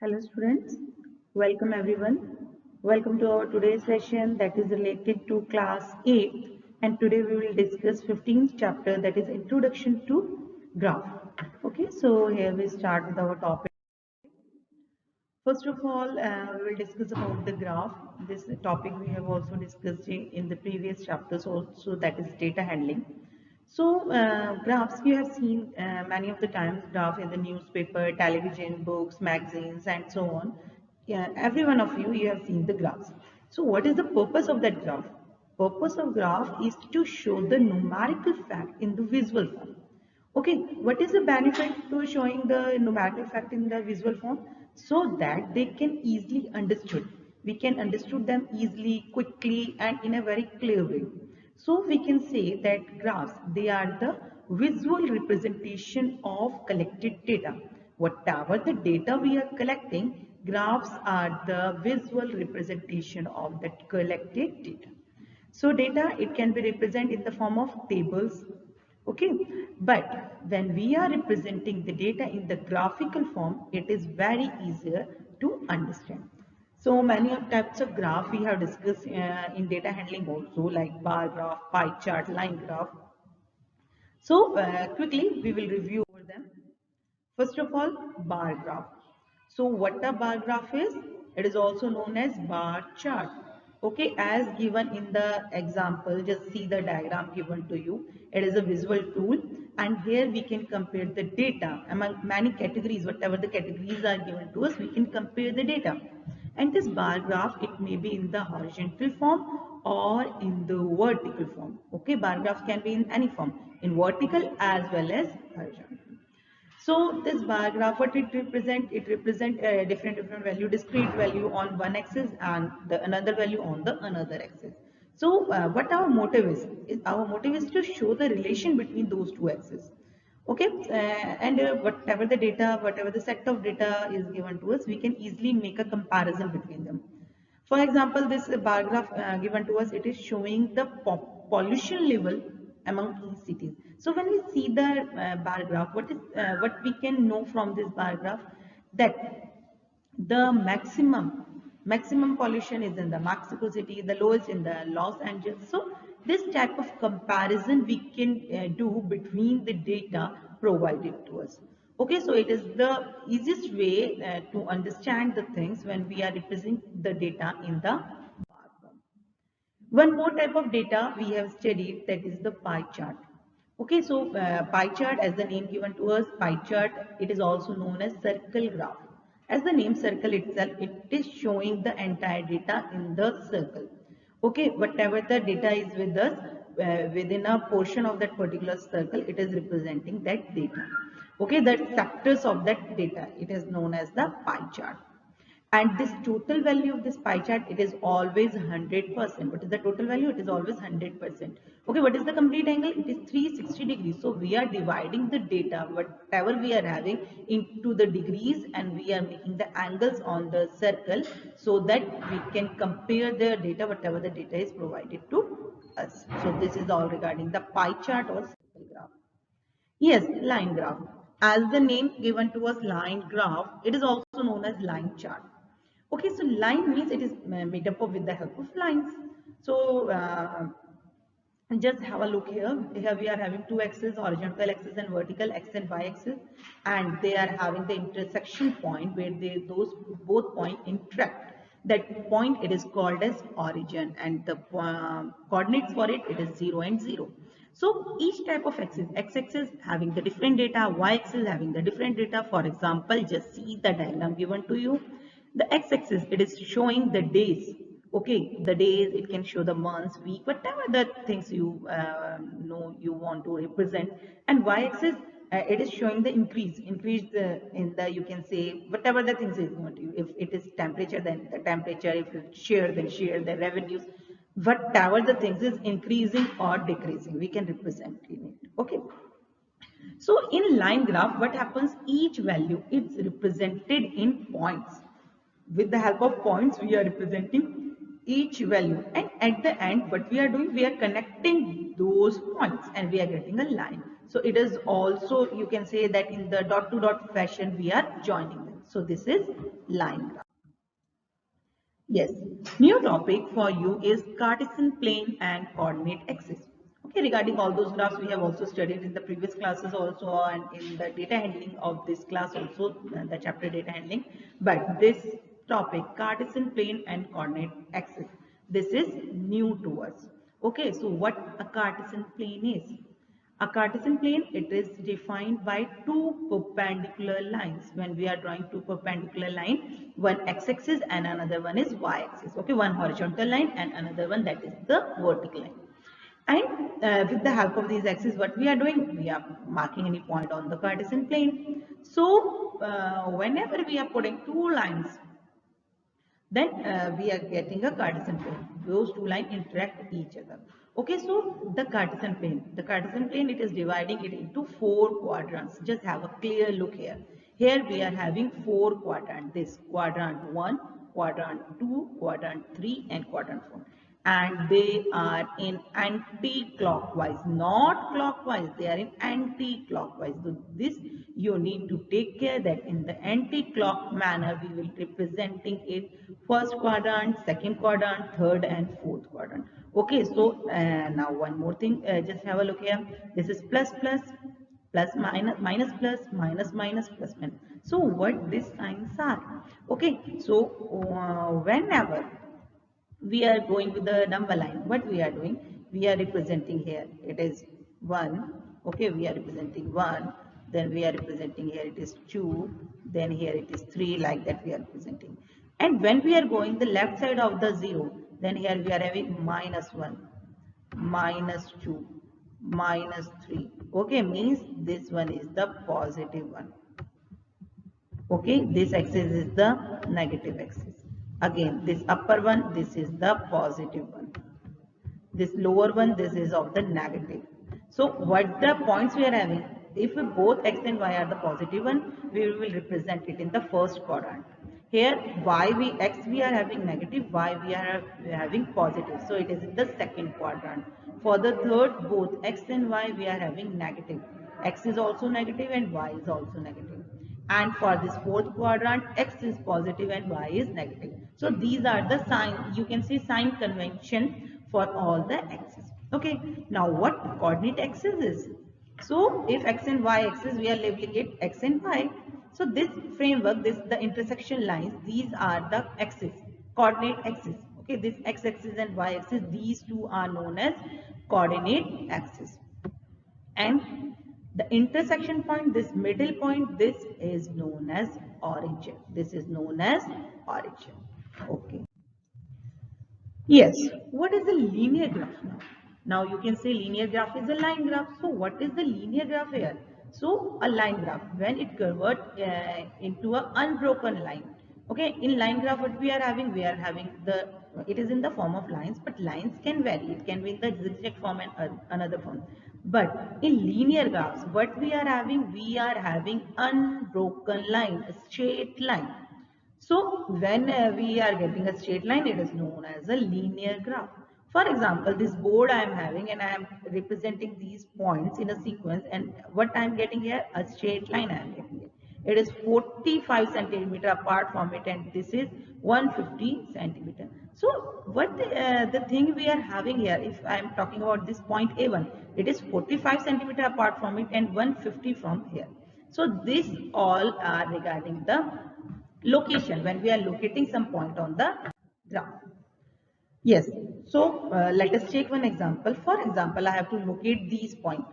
Hello students, welcome everyone. Welcome to our today's session that is related to class 8, and today we will discuss 15th chapter, that is Introduction to Graph. Okay, so here we start with our topic. First of all, we will discuss about the graph. This topic we have also discussed in the previous chapters also, that is data handling. So graphs you have seen many of the times, graph in the newspaper, television, books, magazines and so on. Yeah, every one of you have seen the graphs. So what is the purpose of that graph? Purpose of graph is to show the numerical fact in the visual form. Okay, what is the benefit to showing the numerical fact in the visual form? So that they can easily understood. We can understood them easily, quickly and in a very clear way. So we can say that graphs, they are the visual representation of collected data. Whatever the data we are collecting, graphs are the visual representation of that collected data. So data, it can be represented in the form of tables, okay, but when we are representing the data in the graphical form, it is very easier to understand. So many of types of graph we have discussed in data handling also, like bar graph, pie chart, line graph. So quickly we will review over them. First of all, bar graph. So what a bar graph is? It is also known as bar chart. Okay, as given in the example, just see the diagram given to you. It is a visual tool, and here we can compare the data among many categories. Whatever the categories are given to us, we can compare the data. And this bar graph, it may be in the horizontal form or in the vertical form. Okay, bar graph can be in any form, in vertical as well as horizontal. So this bar graph, what it represent? It represent a different value, discrete value on one axis and the another value on the another axis. So what our motive is our motive is to show the relation between those two axes. Okay, and whatever the data, whatever the set of data is given to us, we can easily make a comparison between them. For example, this bar graph given to us, it is showing the pollution level among key cities. So when we see the bar graph, what we can know from this bar graph, that the maximum pollution is in the Mexico City, the lowest in the Los Angeles. So this type of comparison we can do between the data provided to us. Okay, so it is the easiest way to understand the things when we are representing the data in the bar form. One more type of data we have studied, that is the pie chart. Okay, so pie chart, as the name given to us, pie chart, it is also known as circle graph. As the name circle itself, it is showing the entire data in the circle. Okay, whatever the data is with us, within a portion of that particular circle, it is representing that data. Okay, the sectors of that data, it is known as the pie chart. And this total value of this pie chart, it is always 100%. What is the total value? It is always 100%. Okay, what is the complete angle? It is 360 degrees. So we are dividing the data, whatever we are having, into the degrees, and we are making the angles on the circle so that we can compare the data, whatever the data is provided to us. So this is all regarding the pie chart or circle graph. Yes, line graph. As the name given to us, line graph, it is also known as line chart. Okay, so line means it is made up of with the help of lines. So just have a look here. Here we are having two axes, horizontal axis and vertical x and y axis, and they are having the intersection point where those both point interact. That point, it is called as origin, and the coordinates for it is 0 and 0. So each type of axis, x-axis having the different data, y-axis having the different data. For example, just see the diagram given to you. The x-axis, it is showing the days. Okay, the days, it can show the months, week, whatever the things you know you want to represent. And y-axis, it is showing the increase in the, you can say, whatever the things is going to you. If it is temperature, then the temperature. If it's share, then share. The revenues, whatever the things is increasing or decreasing, we can represent in it. Okay. So in line graph, what happens? Each value is represented in points. With the help of points, we are representing each value, and at the end, what we are doing, we are connecting those points and we are getting a line. So it is also, you can say that in the dot to dot fashion, we are joining them. So this is line graph. Yes, new topic for you is Cartesian plane and coordinate axis. Okay, regarding all those graphs we have also studied in the previous classes also, and in the data handling of this class also, the chapter data handling. But this topic, Cartesian plane and coordinate axis, this is new to us. Okay, so what a Cartesian plane is? A Cartesian plane, it is defined by two perpendicular lines. When we are drawing two perpendicular lines, one x-axis and another one is y-axis. Okay, one horizontal line and another one that is the vertical line. And with the help of these axes, what we are doing? We are marking any point on the Cartesian plane. So, whenever we are putting two lines, then we are getting a Cartesian plane. Those two lines interact with each other. Okay, so the Cartesian plane, it is dividing it into four quadrants. Just have a clear look here. Here we are having four quadrants. This quadrant 1, quadrant 2, quadrant 3 and quadrant 4. And they are in anti-clockwise, not clockwise, they are in anti-clockwise. So this you need to take care that in the anti-clock manner we will representing it first quadrant, second quadrant, third and fourth quadrant. Okay, so now one more thing, just have a look here. This is plus plus, plus minus, minus plus, minus minus, plus minus. So what these signs are? Okay, so whenever we are going with the number line, what we are doing, we are representing here, it is 1. Okay, we are representing 1, then we are representing here it is 2, then here it is 3, like that we are representing. And when we are going the left side of the 0, then here we are having minus 1, minus 2, minus 3. Okay, means this one is the positive one. Okay, this axis is the negative axis. Again, this upper one, this is the positive one. This lower one, this is of the negative. So what the points we are having? If both x and y are the positive one, we will represent it in the first quadrant. Here x we are having negative, y we are having positive. So it is in the second quadrant. For the third, both x and y we are having negative. X is also negative and y is also negative. And for this fourth quadrant, x is positive and y is negative. So these are the sign, you can see sign convention for all the axes. Okay, now what coordinate axis is? So if x and y axis, we are labeling it x and y. So this framework, the intersection lines, these are the axis, coordinate axis. Okay, this x axis and y axis, these two are known as coordinate axis. And the intersection point, this middle point, this is known as origin. This is known as origin. Okay. Yes. What is the linear graph now? Now you can say linear graph is a line graph. So what is the linear graph here? So a line graph, when it converts into an unbroken line. Okay, in line graph what we are having the, it is in the form of lines, but lines can vary. It can be in the zigzag form and another form. But in linear graphs, what we are having unbroken line, a straight line. So when we are getting a straight line, it is known as a linear graph. For example, this board I am having and I am representing these points in a sequence, and what I am getting here, a straight line I am getting it. It is 45 centimeter apart from it, and this is 150 centimeter. So what the thing we are having here, if I am talking about this point A1, it is 45 centimeter apart from it and 150 from here. So this all are regarding the location, when we are locating some point on the graph. Yes, so let us take one example. For example, I have to locate these points,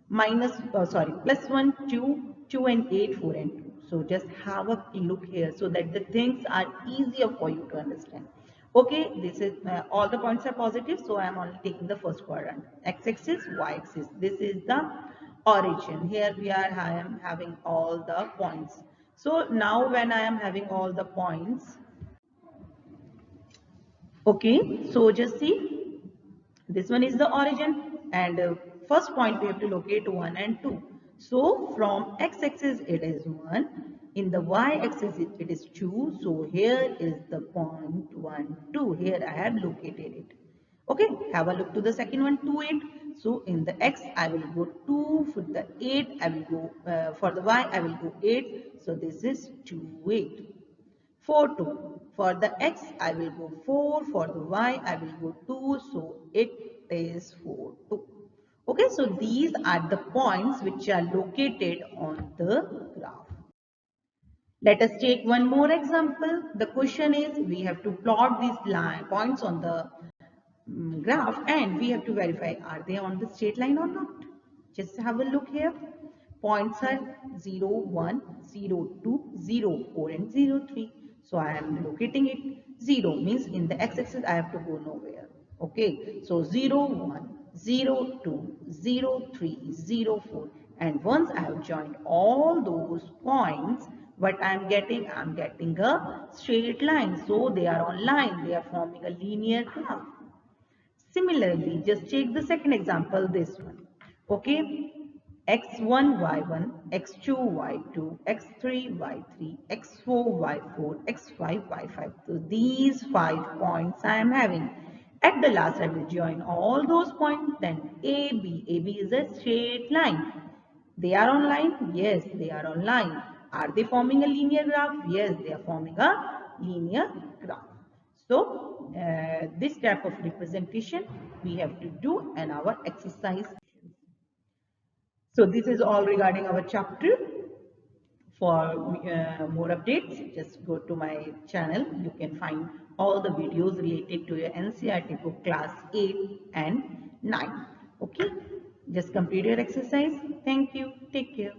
plus 1, 2, 2 and 8, 4 and 2. So just have a look here so that the things are easier for you to understand. Okay, this is all the points are positive, so I am only taking the first quadrant. X-axis, y-axis. This is the origin. Here I am having all the points. So now when I am having all the points, okay, so just see, this one is the origin, and first point we have to locate 1 and 2. So from x-axis it is 1, in the y-axis it is 2. So here is the point 1, 2. Here I have located it. Okay, have a look to the second one, 2, 8. So in the x I will go 2, for the 8 I will go, for the y I will go 8. So this is 2, 8. 4, 2. For the x I will go 4, for the y I will go 2. So it is 4, 2. Okay, so these are the points which are located on the graph. Let us take one more example. The question is we have to plot these points on the graph and we have to verify are they on the straight line or not. Just have a look here. Points are 0, 1, 0, 2, 0, 4 and 0, 3. So I am locating it. 0 means in the x-axis I have to go nowhere. Okay, so 0, 1, 0, 2, 0, 3, 0, 4. And once I have joined all those points, what I am getting? I am getting a straight line. So they are on line. They are forming a linear graph. Similarly, just take the second example, this one. Okay, x1, y1, x2, y2, x3, y3, x4, y4, x5, y5. So these 5 points I am having. At the last, I will join all those points. Then AB. AB is a straight line. They are on line? Yes, they are on line. Are they forming a linear graph? Yes, they are forming a linear graph. So, this type of representation we have to do in our exercise. So, this is all regarding our chapter. For more updates, just go to my channel. You can find all the videos related to your NCERT book class 8 and 9. Okay, just complete your exercise. Thank you. Take care.